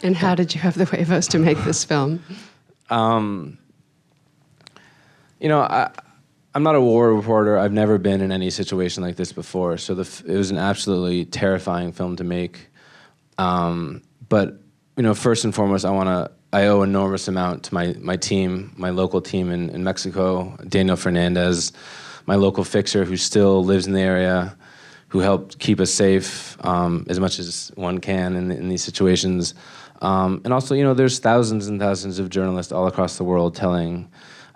And how did you have the huevos to make this film? You know, I'm not a war reporter. I've never been in any situation like this before. So it was an absolutely terrifying film to make. But you know, first and foremost, I owe an enormous amount to my team, my local team in Mexico, Daniel Fernandez, my local fixer who still lives in the area, who helped keep us safe as much as one can in these situations. And also, you know, there's thousands and thousands of journalists all across the world telling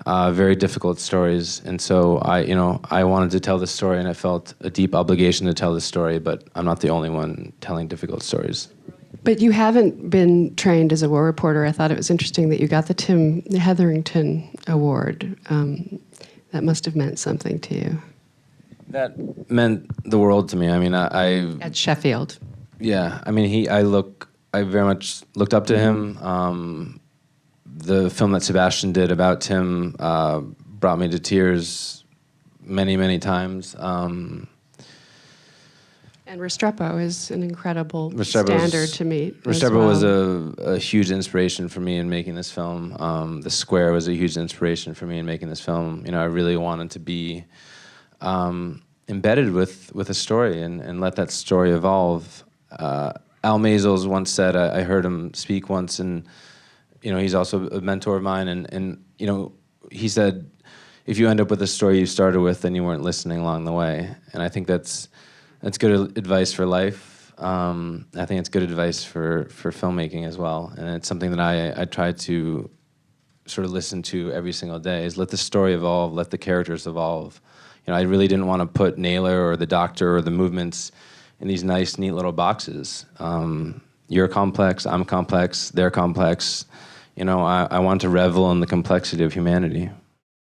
very difficult stories. And so I wanted to tell this story, and I felt a deep obligation to tell this story, but I'm not the only one telling difficult stories. But you haven't been trained as a war reporter. I thought it was interesting that you got the Tim Hetherington Award. That must have meant something to you. That meant the world to me. I mean, At Sheffield. Yeah, I mean, I very much looked up to him. The film that Sebastian did about Tim brought me to tears many, many times. And Restrepo is an incredible standard to meet. Restrepo was a huge inspiration for me in making this film. The Square was a huge inspiration for me in making this film. You know, I really wanted to be embedded with a story and let that story evolve. Al Maisels once said, I heard him speak once, and you know, he's also a mentor of mine, and you know, he said, if you end up with a story you started with, then you weren't listening along the way. And I think that's good advice for life. I think it's good advice for filmmaking as well, and it's something that I try to sort of listen to every single day, is let the story evolve, let the characters evolve. You know, I really didn't want to put Naylor or the Doctor or the movements in these nice, neat little boxes. You're complex, I'm complex, they're complex. You know, I want to revel in the complexity of humanity.